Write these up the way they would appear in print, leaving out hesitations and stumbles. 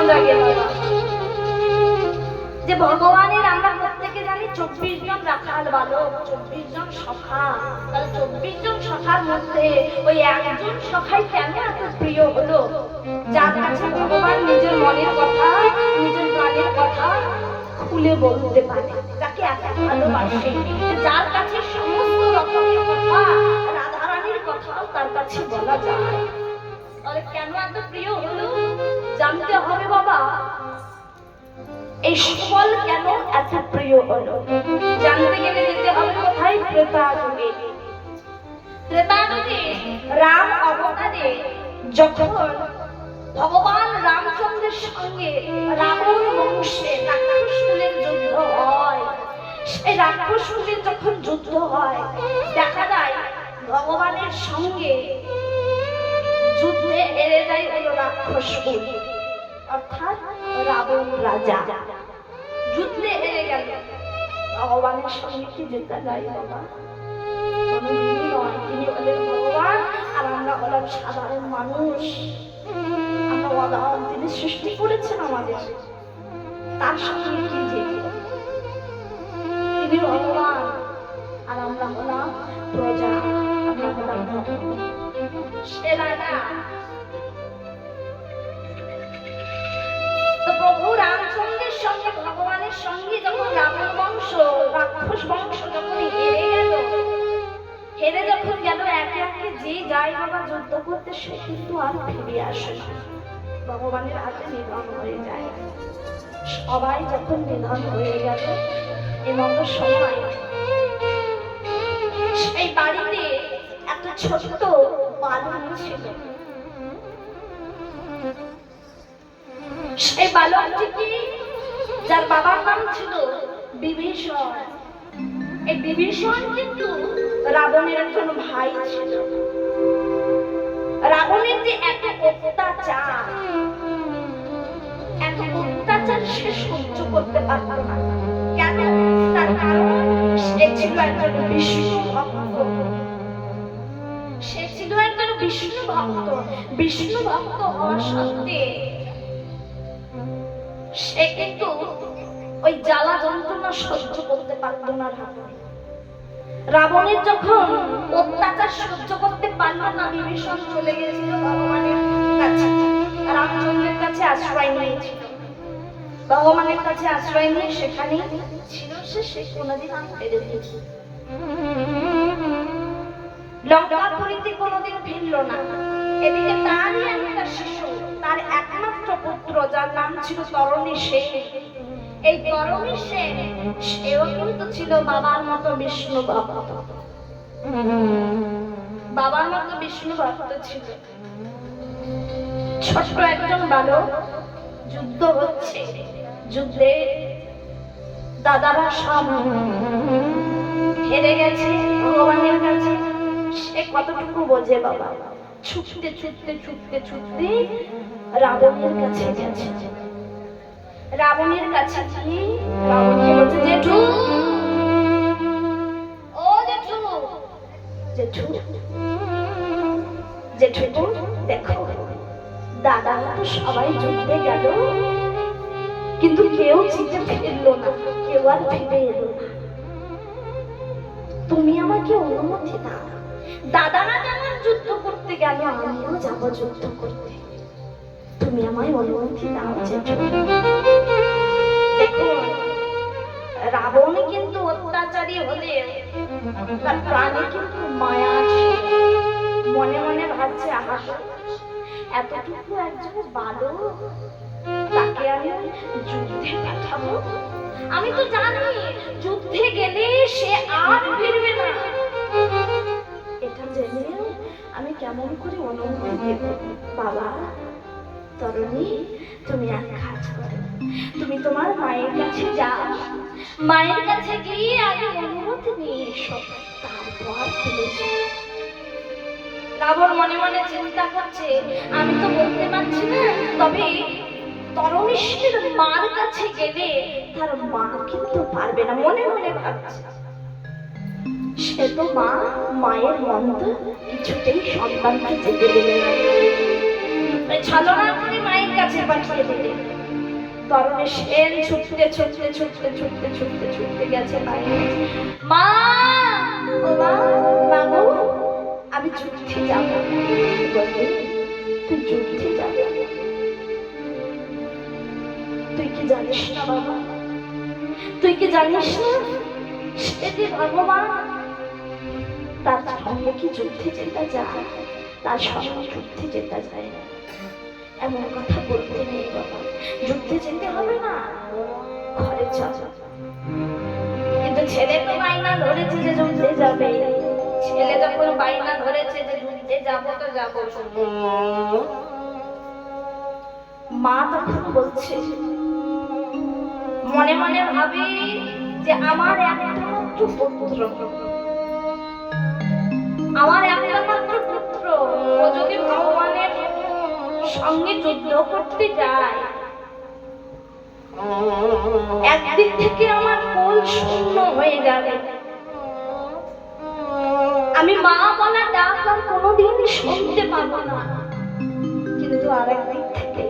জাগে যে ভগবানের আমরা প্রত্যেকে জানি 24 জন রাখাল বালক, 24 জন সখা। তাহলে 24 জন সখার মধ্যে ওই একজন সখাই কেন এত প্রিয় হলো, যার কাছে ভগবান নিজের মনের কথা, নিজের প্রাণের কথা খুলে বলতে পারে, যাকে এত ভালোবাসে, যার কাছে সমস্ত রকমের কথা, রাধারানীর কথাও তার কাছে বলা যায়। তাহলে কেন এত প্রিয় হলো জানতে হবে বাবা। এই সকল কেন এত প্রিয় হলো জানতে গেলে যেতে হবে কোথায়? ত্রেতা যুগে। ত্রেতা যুগে রাম অবতারে যখন ভগবান রামচন্দ্রের সঙ্গে রাবণ বংশে রাক্ষসকুলের যুদ্ধ হয়, সেই রাক্ষসকুলের যখন যুদ্ধ হয় দেখা যায় ভগবানের সঙ্গে যুদ্ধে হেরে যায় হলো রাক্ষসকুল, অর্থাৎ রাবণ রাজা যুদ্ধে হেরে গেল। ভগবানের সঙ্গে কি জেতা যায় বাবা? কোনদিনই নয়। তিনি হলেন ভগবান আর আমরা হলাম সাধারণ মানুষ। আমরা অদাহরণ তিনি সৃষ্টি করেছেন আমাদের, তার সঙ্গে কি জেতা? তিনি ভগবান আর আমরা হলাম প্রজা, আমরা হলাম সে রাজা। তো প্রভু রামচন্দ্রের সঙ্গে ভগবানের সঙ্গে যখন রাবণ বংশ রাক্ষস বংশ যখন হেরে যখন গেল, একে একে যে যায় বাবা যুদ্ধ করতে, সে কিন্তু আর ফিরে আসে না, ভগবানের হাতে নিধন হয়ে যায়। সবাই যখন নিধন হয়ে গেল এমন সময় সেই বাড়িতে একটা ছোট্ট বালক ছিল। সেই বালকটি যার বাবার নাম ছিল বিভীষণ। এই বিভীষণ কিন্তু রাবণের একজন ভাই ছিল। রাবণের যে এত অত্যাচার সে সহ্য করতে পারত না। কেন? তার কারণ সে ছিল একজন বিষ্ণু ভক্ত। সে ছিল একজন বিষ্ণু ভক্ত। বিষ্ণু ভক্ত হওয়ার সত্ত্বে সে কিন্তু ওই জ্বালা যন্ত্রণা সহ্য করতে পারত না। রাবণের যখন অত্যাচার সহ্য করতে পারল না, বিভীষণ চলে গেছিল ভগবানের কাছে, রামচন্দ্রের কাছে আশ্রয় নিয়েছিল। ভগবানের কাছে আশ্রয় নিয়ে সেখানে ছিল সে কোনদিন আর ফিরে গেছে। লঙ্কাপুরীতে কোনদিন ফিরল না। এদিকে তারই একটা শিশু, তার একমাত্র পুত্র যার নাম ছিল তরণী সেন। এই তরণী সেন সেও কিন্তু ছিল বাবার মতো বিষ্ণু ভক্ত। বাবার মতো বিষ্ণু ভক্ত ছিল। ছোট্ট একজন বালক, যুদ্ধ হচ্ছে, যুদ্ধে দাদারা সব হেরে গেছে ভগবানের কাছে। সে কতটুকু বোঝে বাবা? ছুটতে ছুটতে ছুটতে ছুটতে রাবণের কাছে গেছে। রাবণের কাছে গিয়ে রাবণকে বলছে, জেঠু, ও জেঠু, জেঠু, জেঠু দেখো, দাদারা তো সবাই যুদ্ধে গেল, কিন্তু কেউ জিতে ফিরলো না, কেউ আর ফিরে এলো না। তুমি আমাকে অনুমতি দাও, দাদারা যেমন যুদ্ধ করতে গেল আমিও যাব যুদ্ধ করতে, তুমি আমায় অনুমতি দাও জেঠু। দেখো, রাবণ কিন্তু অত্যাচারী হলে তার প্রাণে কিন্তু মায়া আছে। মনে মনে ভাবছে, আহা, এতটুকু একজন বালক, তাকে আমি যুদ্ধে পাঠাবো? আমি তো জানি যুদ্ধে গেলে সে আর ফিরবে না। এটা জেনে আমি কেমন করে অনুমতি দেব? বাবা, তরুণী, তুমি এক কাজ করো, তুমি তোমার মায়ের কাছে যাও, মায়ের কাছে গিয়ে আগে অনুমতি নিয়ে এসো, তারপর তুমি যাও। রাবণ মনে মনে চিন্তা করছে, আমি তো বলতে পারছি না, তবে তরণীর মার কাছে গেলে তার মা কিন্তু পারবে না। মনে মনে ভাবছে, সে তো মায়ের মন্দ কিছুতেই সন্তানকে যেতে দেবে না। ছলনা করে মায়ের কাছে পাঠিয়ে দিলে। তরণী সেন ছুটতে ছুটতে ছুটতে ছুটতে ছুটতে ছুটতে গেছে মায়ের কাছে। মা, ও মা, মা গো, আমি যুদ্ধে যাব। তুই যুদ্ধে যাবি? তুই কি জানিস না বাবা? তুই কি জানিস না সে যে ভগবান, তার সঙ্গে কি যুদ্ধে যেতে যায়? তার সঙ্গে যুদ্ধে যেতে যায় না। এমন কথা বলতে নেই বাবা, যুদ্ধে যেতে হবে না, ঘরে চল। কিন্তু ছেলে তো বাইনা ধরেছে যে যুদ্ধে যাবে। ছেলে যখন বাইনা ধরেছে যে যুদ্ধে যাবো তো যাবো, মা তখন বলছে, মনে মনে ভাবি যে আমার একটা মাত্র পুত্র, আমার একটা মাত্র পুত্র, ও যদি ভগবানের সঙ্গে যুদ্ধ করতে যায়, একদিক থেকে আমার কোল শূন্য হয়ে যাবে। আমি মা বলা ডাক আর কোনোদিন শুনতে পাবো না। কিন্তু আর একদিক থেকে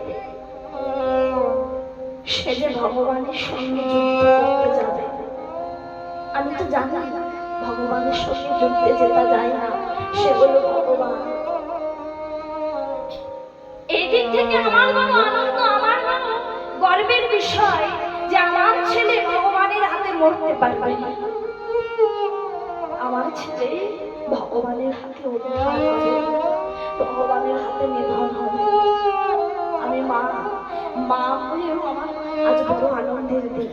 সে যে ভগবানের সঙ্গে যুদ্ধ করতে যাবে। আমি তো জানি ভগবানের সঙ্গে যুদ্ধে যেতে যায় না, সে হলো ভগবান। এই দিক থেকে আমার বড় আনন্দ, আমার বড় গর্বের বিষয় যে আমার ছেলে ভগবানের হাতে মরতে পারবে না। আমার ছেলে ভগবানের হাতে উদ্ধার হবে, ভগবানের হাতে নিধন হবে। আমি মা, মা হয়েও আমার আজ বড় আনন্দের দিন।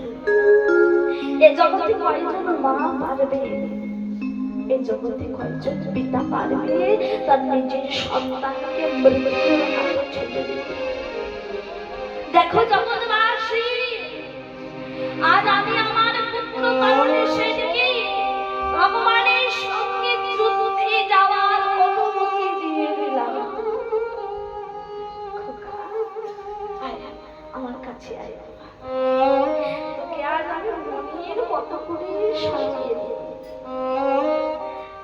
এ জগতে কয়জন মা পারবে, এই জগতে কয়জন পিতা পারবে তার নিজের সন্তানকে মৃত্যুর হাতে ছেড়ে দিতে? দেখো জগৎবাসী, আজ আমি আমার পুত্র তরণী সেনকে ভগবানের সঙ্গে যুদ্ধে যাওয়ার অনুমতি দিয়ে দিলাম। আমার কাছে আয়, তোকে আজ আমি মনের মতো করে সাজিয়ে দিই।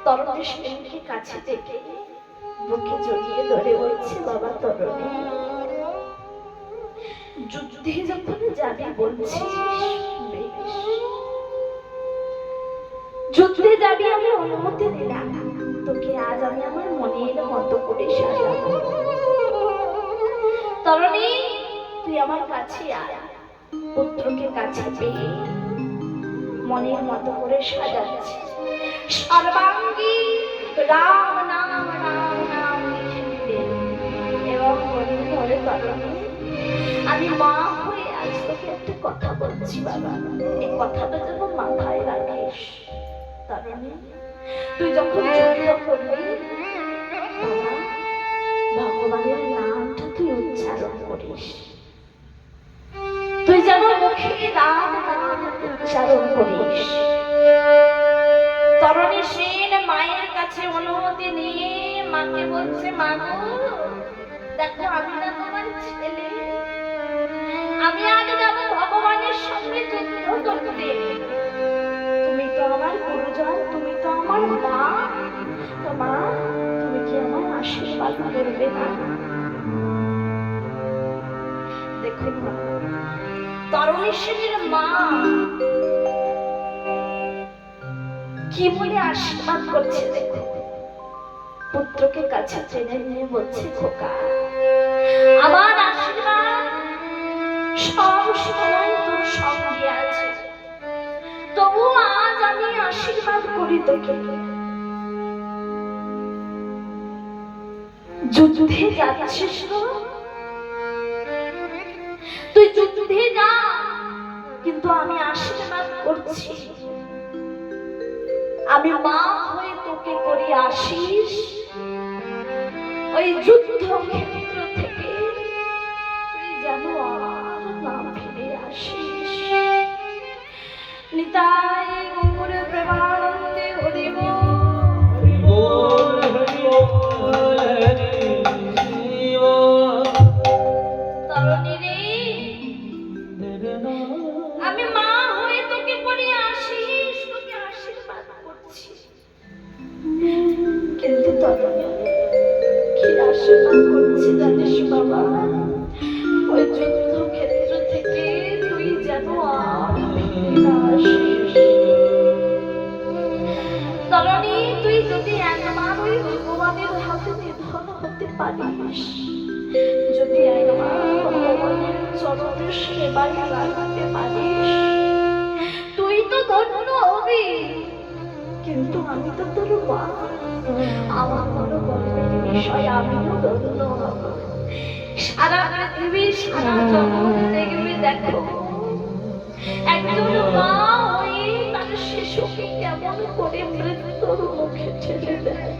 তরণী সেনকে কাছে দেখে বুকে জড়িয়ে ধরে বলছে, বাবা তরণী, যুদ্ধে যখন যাবি বলছিস, যুদ্ধে যাবি আমি অনুমতি দিলাম। তোকে আজ আমি আমার মনের মতো করে সাজাবো। তরণী, তুই আমার কাছে আয়। পুত্রকে কাছে পেয়ে মনের মতো করে সাজাচ্ছি। সর্বাঙ্গী রাম নাম রাম নাম লিখে দিলে এবং মনে মনে তরণী, আমি মা হয়ে আজ তোকে একটা কথা বলছি বাবা, এই কথাটা যেন মাথায় রাখিস। তরণী, তুই যখন যুদ্ধ করবি বাবা, ভগবানের নামটা তুই উচ্চারণ করিস। তুই যেন মুখে রাম নাম উচ্চারণ করিস। তরণী সেন মায়ের কাছে অনুমতি নিয়ে মাকে বলছে, মা গো, দেখো আমি না তোমার ছেলে, আমি আগে যাবো ভগবানের সঙ্গে যুদ্ধ করতে। তুমি তো আমার গুরুজন, তুমি তো আমার মা, তো মা তুমি কি আমার আশীর্বাদ করবে না? দেখো তরণী সেনের মা কি বলে আশীর্বাদ করছে দেখো। পুত্রকে কাছে টেনে নিয়ে বলছে, খোকা, আমার আশীর্বাদ সব সময় তোর সঙ্গে আছে, তবু আজ আমি আশীর্বাদ করি তোকে, যুদ্ধে যাচ্ছিস না, তুই যুদ্ধে যা, কিন্তু আমি আশীর্বাদ করছি, আমি মা হয়ে তোকে করি আশিস, ওই যুদ্ধ ক্ষেত্র থেকে তুই যেন আর না ফিরে আসিস। নিতাই গৌর প্রেমানন্দে হরি বল। তরণী রে, আমি মা হয়ে তোকে করি আশিস, তোকে আশীর্বাদ করছি, কিন্তু তরণী কি কি আশা করছি জানিস বাবা? ওই যুদ্ধক্ষেত্র থেকে তুই যেন আর ফিরে না আসিস। তরণী, তুই যদি একবার ওই ভগবানের হাতে নিধন হতে পারিস, যদি একবার ভগবানের চরণের সেবায় লাগাতে পারিস, তুই তো ধন্য হবি। কিন্তু আমি তো তোর মা, আমার বড় গর্বের বিষয়, আমিও ধন্য হব। সারা পৃথিবী সারা জগৎ দেখবে, দেখো একজন মা হয়ে তার শিশুকে কেমন করে মৃত্যুর মুখে ঠেলে দেয়।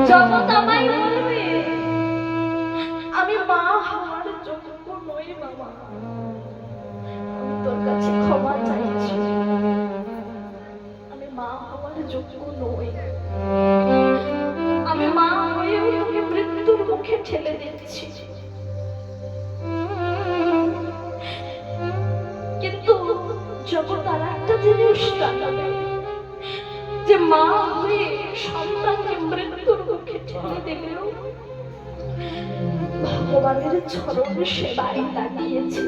জগৎ আমায় বলবে আমি মা হওয়ার যোগ্য নই বাবা। আমি তোর কাছে ক্ষমা চাইছি, আমি মা হওয়ার যোগ্য নই। আমি মা হয়েও তোকে মৃত্যুর মুখে ঠেলে দিচ্ছি। কিন্তু জগৎ আর একটা জিনিস জানাবে, যে মা হয়ে সন্তানকে মৃত্যুর মুখে ঠেলে দিলেও ভগবানের চরণ সেবায় লাগিয়েছে।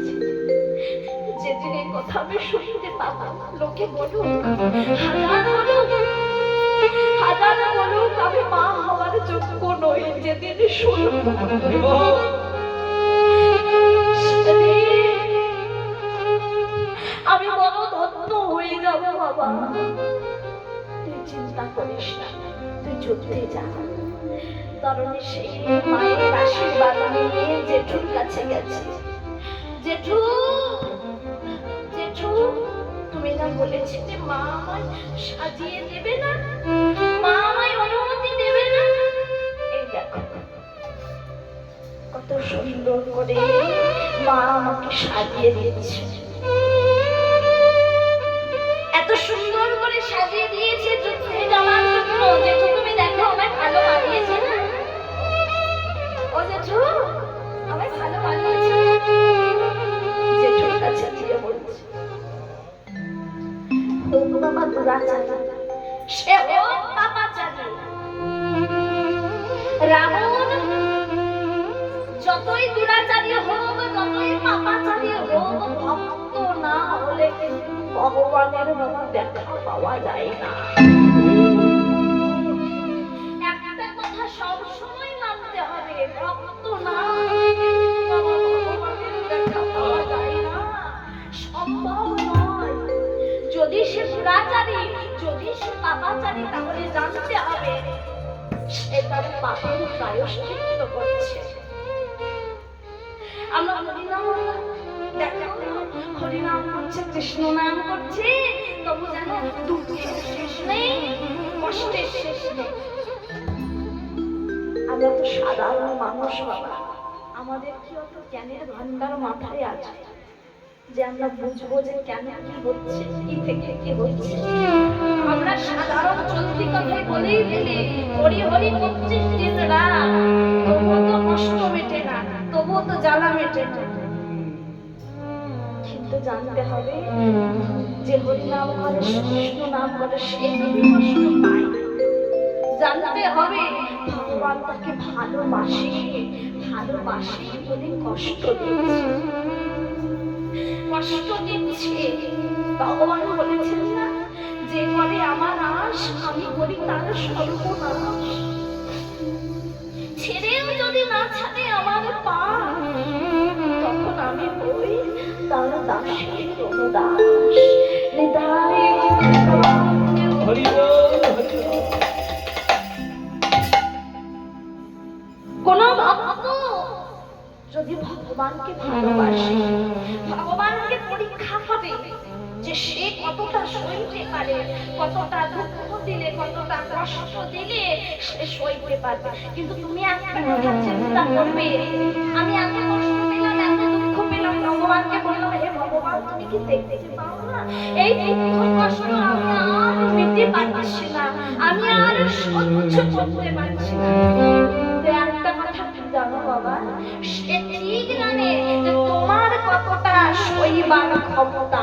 যেদিন এই কথা আমি শুনতে পাবো, লোকে বলুক, হাজার বলুক আমি মা হওয়ার যোগ্য নই, যেদিন শুনবো আমি বড় ধন্য হয়ে যাব বাবা। তুই চিন্তা করিস না, তুই যুদ্ধে যা। তরণী সেই মায়ের আশীর্বাদ নিয়ে জেঠুর কাছে গেছে। জেঠু, জেঠু, তুমি না বলেছিলে মা আমায় সাজিয়ে দেবে না, মা আমায় অনুমতি দেবে না? এই দেখো কত সুন্দর করে মা আমাকে সাজিয়ে দিয়েছে, এত সুন্দর করে সাজিয়ে দিয়েছে যুদ্ধে যাওয়ার জন্য। জেঠু তুমি দেখো আমায় ভালো বানিয়েছে না? ও জেঠু, আমায় ভালো বানিয়েছে। জেঠুর কাছে গিয়ে বলছে, হোক বাবা দুরাচারী, সে হোক পাপাচারী, রাবণ যতই দুরাচারী হোক, যতই পাপাচারী হোক, ভক্ত না হলে কিন্তু ভগবানের মতো দেখা পাওয়া যায় না। একটা কথা সবসময় মানতে হবে, ভক্ত না হলে কিন্তু ভগবানের দেখা পাওয়া যায় না, সম্ভব নয়। যদি সে দুরাচারী, যদি সে পাপাচারী, তাহলে জানতে হবে সে তার পাপের প্রায়শ্চিত্ত করছে। আমরা হরিনাম দেখো, হরিনাম করছে, কৃষ্ণ নাম করছে, তবু যেন দুঃখের শেষ নেই, কষ্টের শেষ নেই। আমরা তো সাধারণ মানুষ বাবা, আমাদের কি অত জ্ঞানের ভান্ডার মাথায় আছে যে আমরা বুঝবো যে কেন কি হচ্ছে, কি থেকে কি হচ্ছে? আমরা সাধারণ চলতি কথাই বলেই ফেলি, হরি হরি 25 দিন রাত, তবুও তো কষ্ট মেটে না, তবুও তো জ্বালা মেটে না। কিন্তু জানতে হবে যে হরি নাম করে, কৃষ্ণ নাম করে, সে যদি কষ্ট পায়, জানতে হবে ভগবান তাকে ভালোবাসে, ভালোবাসে বলে কষ্ট দিচ্ছে, কষ্ট দিচ্ছে। ভগবান বলেছেন না, যে করে আমার আশ আমি করি তার সর্বনাশ। ছেড়েও যদি না ছাড়ে আমার পা, তখন আমি বই তার দাসী দাস। হৃদয় কোন ভক্ত যদি ভগবানকে ভালোবাসে, ভগবানকে পরীক্ষা করে যে সে কতটা সইতে পারে, কতটা দুঃখ দিলে, কতটা কষ্ট দিলে সে সইতে পারবে। কিন্তু তুমি একটা কথা চিন্তা করবে, আমি এত কষ্ট পেলাম, এত দুঃখ পেলাম, ভগবানকে বললাম হে ভগবান তুমি কি দেখতে পাও না এই দুঃখ কষ্ট আমি আর নিতে পারছি না, আমি আর সহ্য করতে পারছি না। একটা কথা জানো বাবা, সে ঠিক জানে যে তোমার কতটা সইবার ক্ষমতা,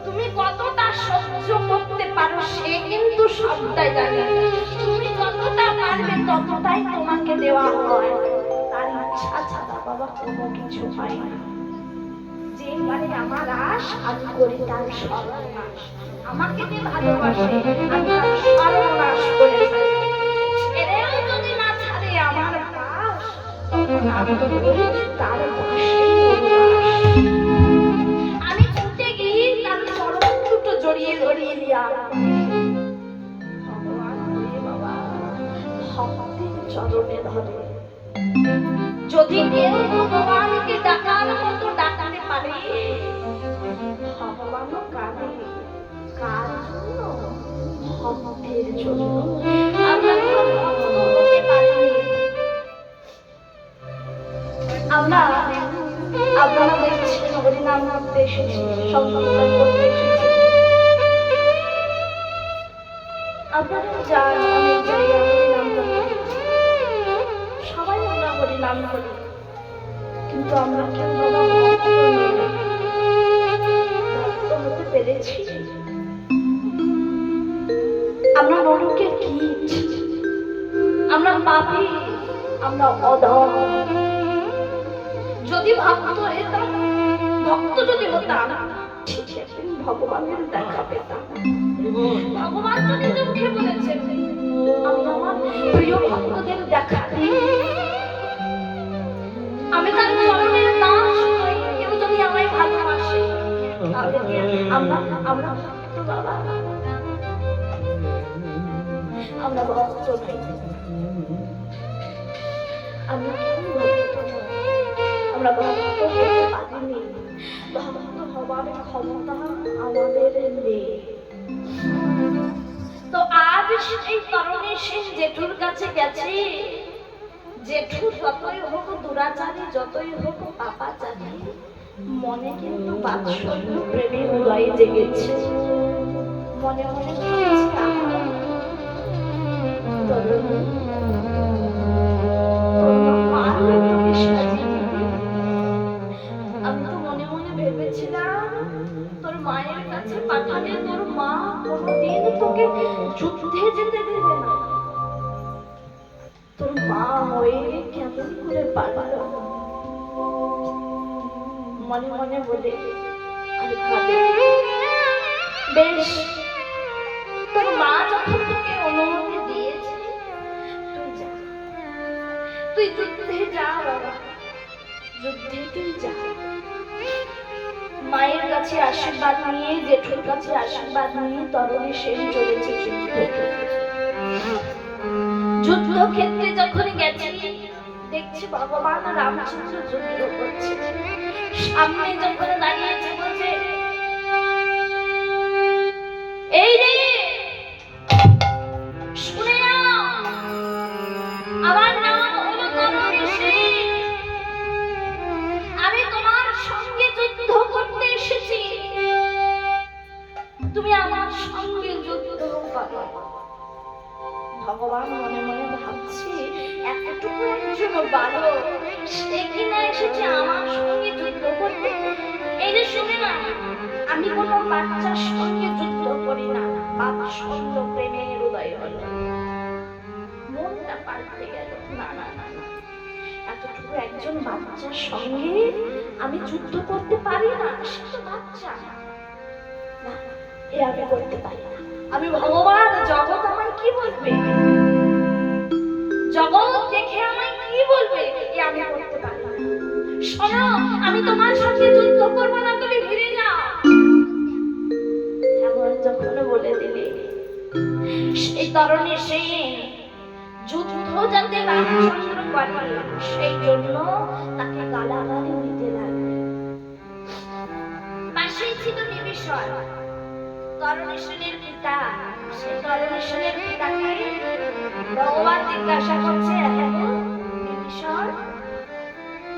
তুমি কতটা সহ্য করতে পারো, সে কিন্তু সবটাই জানে। তুমি যত পারবে ততটাই তোমাকে দেওয়া হয়, তার ইচ্ছা ছাড়া বাবা কোনো কিছু হয় না। যে মানে আমার আশ আমি করি তার সর্বনাশ, আমাকে যে ভালোবাসে আমি তার সর্বনাশ করে থাকি। ছেড়েও যদি না ছাড়ে আমার পাশ, তখন আমি করি তার পাশেই উল্লাস। আমি ছুটে গিয়ে তার চরণ দুটো জড়িয়ে জড়িয়ে দিয়া ভগবান হয়ে বাবা ভক্তের চরণে ধরে। যদি কেউ ভগবানকে ডাকার মতো ডাকতে পারে, ভগবানও কাঁদে। কার জন্য? ভক্তের জন্য। আমরা ভক্ত হতে পারিনি। আপনারা দেখছেন হরিনাম করতে এসেছি, সংকীর্তন করতে এসেছি। আপনারা যান, আমি যাই হরিনাম করতে। সবাই আমরা হরিনাম করি, কিন্তু আমরা কেউ বাবা ভক্ত নই। ভক্ত হতে পেরেছি? আমরা নরকের কীট, আমরা পাপী, আমরা অধম। যদি ভক্ত হতাম, ভক্ত যদি হতাম, ঠিক একদিন ভগবানের দেখা পেতাম। ভগবান তো নিজে মুখে বলেছেন, আমি আমার প্রিয় ভক্তদের দেখা দিই। আমি তার চরণের দাস হই। কেউ যদি আমায় ভালোবাসে, তাহলে আমরা ভক্ত বাবা, আমরা ভক্ত নই। আমরা কেউ ভক্ত নই, আমরা ভক্ত হতে পারিনি। ভক্ত হবার ক্ষমতা আমাদের নেই। তো আজ সেই তরুণী সেন জেঠুর কাছে গেছে। জেঠু যতই হোক দুরাচারী, যতই হোক পাপাচারী, মনে কিন্তু বাৎসল্য প্রেমের উদয় জেগেছে। মনে মনে আমি তো মনে মনে ভেবেছিলাম তোর মায়ের কাছে পাঠালে তোর মা কোনোদিন তোকে যুদ্ধে যেতে দেবে না। তোর মা হয়ে কেমন করে পারল? মনে মনে বলে আর কাঁদে। বেশ, তোর মা যখন তোকে অনুমতি দিয়েছে, তুই যা, তুই যুদ্ধে যা বাবা, যুদ্ধে তুই যা। মায়ের কাছে আশীর্বাদ নিয়ে, জেঠুর কাছে আশীর্বাদ নিয়ে তরুণী সেন চলেছে যুদ্ধক্ষেত্রে। যখন গেছে, দেখছি ভগবান রামচন্দ্র যুদ্ধ করছে। সামনে যখন দাঁড়িয়েছে, বলছে এই রে শুনে নাও, আমার নাম হলো তরুণী সেন। আমি তোমার সঙ্গে যুদ্ধ করতে এসেছি, তুমি আমার সঙ্গে যুদ্ধ করো। ভগবান মনে মনে ভাবছি, এতটুকু একজন বালক, সে কিনা এসেছে আমার সঙ্গে যুদ্ধ করতে। এই যে শুনে না, আমি কোনো বাচ্চার সঙ্গে যুদ্ধ করি না। বাৎসল্য প্রেমের উদয় হলো, মনটা পাল্টে গেল। না না না, এতটুকু একজন বাচ্চার সঙ্গে আমি যুদ্ধ করতে পারি না। সে তো বাচ্চা, না, এ আমি করতে পারি না। আমি ভগবান, জগৎ আমায় কি বলবে, জগৎ দেখে আমায় কি বলবে, এ আমি করতে পারি না। শোনো, আমি তোমার সঙ্গে যুদ্ধ করবো না, তুমি ফিরে যাও। এমন যখন বলে দিলে, সেই তরুণী সেন যুদ্ধ যাতে রামচন্দ্র করে, সেই জন্য তাকে গালাগালি দিতে লাগবে। পাশেই ছিল বিভীষণ, তরুণী সেনের পিতা। সেই তরুণী সেনের পিতাকে ভগবান জিজ্ঞাসা করছে, বিভীষণ,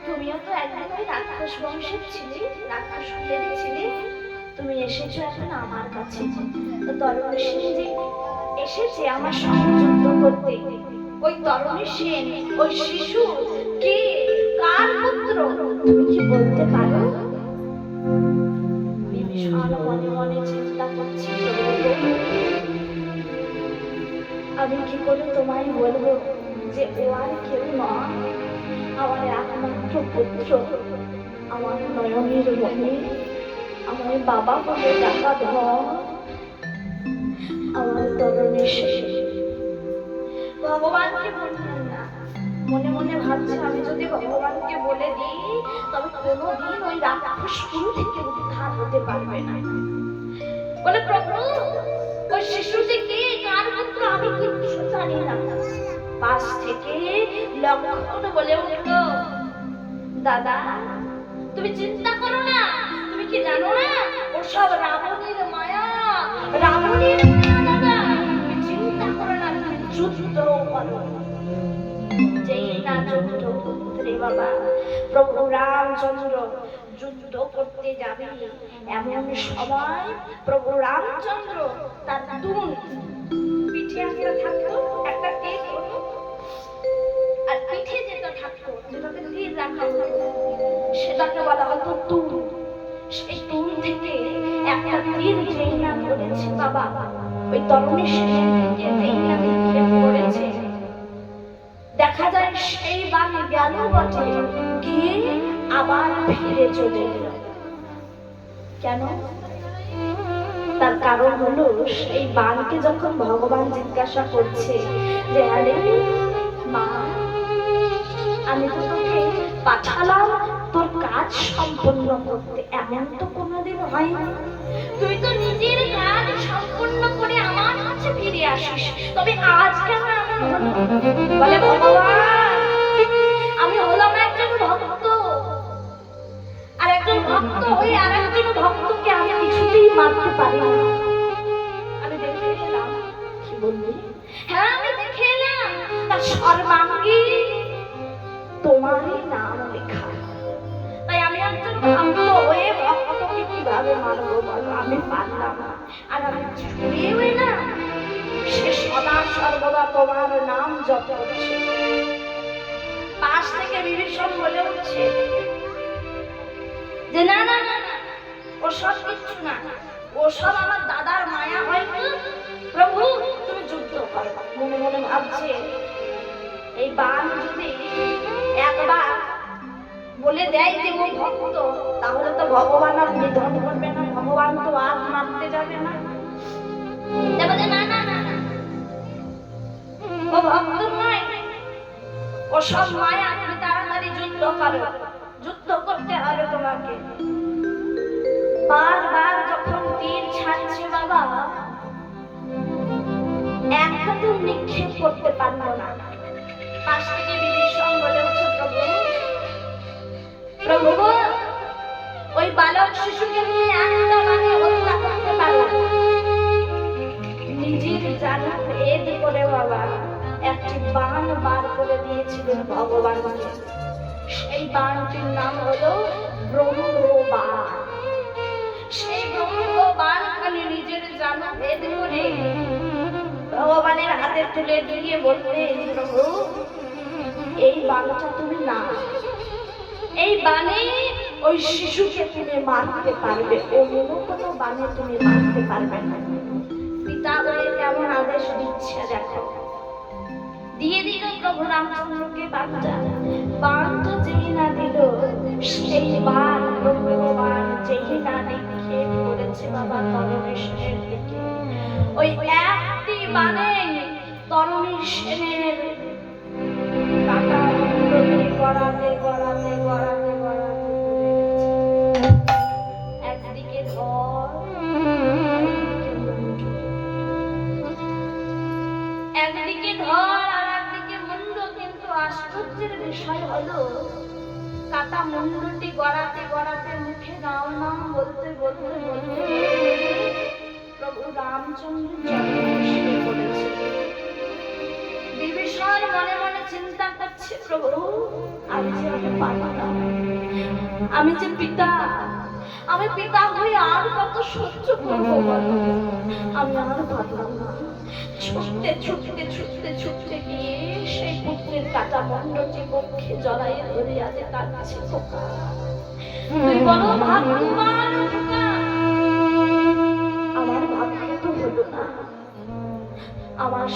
তুমিও তো একদিন ওই রাক্ষস বংশের ছিলে, রাক্ষস কুলের ছিলে, তুমি এসেছো এখন আমার কাছে। তরুণী সেন যে এসেছে আমার সঙ্গে যুদ্ধ করতে, ওই তরুণী সেন, ওই শিশু কে, কার পুত্র, তুমি কি বলতে পারো? বিভীষণ মনে মনে চিন্তা করছিল, আমি কি করে তোমায় বলবো যে ও আর কেউ নয়, আমার একমাত্র পুত্র, আমার নয়নের মনে আমার বাবা বলে ডাকা ধর, আমার তরণী শেষে। ভগবানকে বললেন না, মনে মনে ভাবছে আমি যদি ভগবানকে বলে দিই তবে কোনোদিন ওই রাক্ষস কুল থেকে উদ্ধার হতে পারবে না। বলে প্রভু ওই শিশুটি কে, কার পুত্র আমি কিচ্ছু জানি না। পাশ থেকে লক্ষণ বলে উঠলো, দাদা তুমি চিন্তা করো না, তুমি কি জানো না ওসব রাবণের মায়া, রাবণের মায়া দাদা, তুমি চিন্তা করো না, তুমি যুদ্ধ করো। যেই না যুদ্ধ রে বাবা, প্রভু রামচন্দ্র যুদ্ধ করতে যাবে, এমন সময় প্রভু রামচন্দ্র তার দুন পিঠে একটা থাকতো, একটা তীর আর পিঠে যেটা থাকতো যেটাতে তীর রাখা হতো সেটাকে বলা হতো তুল। সেই তুল থেকে একটা তীর যেই না পড়েছে বাবা, ওই তরুণী সেনের দিকে যেই না নিক্ষেপ করেছে, দেখা যায় সেই বান গেল বটে, গিয়ে আবার ফিরে চলে এলো। কেন? তার কারণ হলো সেই বানকে যখন ভগবান জিজ্ঞাসা করছে যে আরে মা, আমি তো তোকে পাঠালাম তোর কাজ সম্পন্ন করতে, এমন তো কোনোদিন হয়নি, তুই তো নিজের কাজ সম্পন্ন করে আমার কাছে ফিরে আসিস, তবে আজ কেন এমন হলো? বলে ভগবান আমি হলাম একজন ভক্ত, আর একজন ভক্ত হয়ে আর একজন ভক্তকে আমি কিছুতেই মারতে পারি না। আমি দেখে এলাম, কি বললি? হ্যাঁ আমি দেখে এলাম তার সর্বাঙ্গী তোমারই নাম লেখা, তাই আমি একজন ভক্ত হয়ে ভক্তকে কিভাবে মারবো বলো? আমি পারলাম না, আর আমি ছুঁয়েও না, সে সদা সর্বদা তোমার নাম জপ করছে। পাশ থেকে বিভীষণ বলে উঠছে যে না না না, ওসব কিচ্ছু না, ওসব আমার দাদার মায়া হয়তো। প্রভু তুমি যুদ্ধ করো। মনে মনে ভাবছে এই বান যদি একবার বলে দেয় যে ও ভক্ত, তাহলে তো ভগবান আর নিধন করবে না, ভগবান তো আর মারতে যাবে না। বলে না না না, ও ভক্ত নয়, ও সব মায়া, তুমি তাড়াতাড়ি যুদ্ধ করো, যুদ্ধ করতে হবে তোমাকে। বারবার যখন তীর ছাড়ছে বাবা, একটা তো নিক্ষেপ করতে পারলো না। পাশ থেকে বিভীষণ বলে উঠছে প্রভু প্রভু ওই বালক শিশুকে নিয়ে একটা মানে হত্যা করতে পারো। নিজের জানা ভেদ করে বাবা একটি বাণ বার করে দিয়েছিলেন ভগবানকে। সেই বাণটির নাম হলো ব্রহ্মবাণ। সেই ব্রহ্মবাণখানি নিজের জানা ভেদ করে ভগবানের হাতে তুলে দিয়ে বললেন, প্রভু এই বাণটা তুমি না, এই বাণে ওই শিশুকে তুমি মারতে পারবে, অন্য কোনো বাণে তুমি মারতে পারবে না। পিতা বলে কেমন আদেশ দিচ্ছে দেখো। দিয়ে দিল প্রভু রামচন্দ্রকে বাণটা। বাণটা যেই না দিল, সেই বাণ ব্রহ্মবাণ যেই না নিক্ষেপ করেছে বাবা তরণী সেনের দিকে, ওই একটি বাণে তরণী সেনের কাটা মুন্ডটি গড়াতে গড়াতে গড়াতে গড়াতে একদিকে ধর, একদিকে ধর আর একদিকে মুন্ড। কিন্তু আশ্চর্যের বিষয় হলো কাটা মুন্ডটি গড়াতে গড়াতে মুখে রাম নাম বলতে বলতে বলতে প্রভু রামচন্দ্র জন্মে পড়েছে। বিভীষণ মনে মনে চিন্তা করছে, প্রভু আমি যে পারলাম, আমি যে পিতা, আমি পিতা হয়ে আর কত সহ্য করবো বলো? আমি আর পারলাম না। ছুটতে ছুটতে ছুটতে ছুটতে গিয়ে সেই পুত্রের কাটা মুন্ডটি পক্ষে জড়াইয়ে ধরে আছে কাঁদছে, খোকা তুই বলো ভাগ্যবান খোকা। আমার ভাগ্য তো হলো না, আমার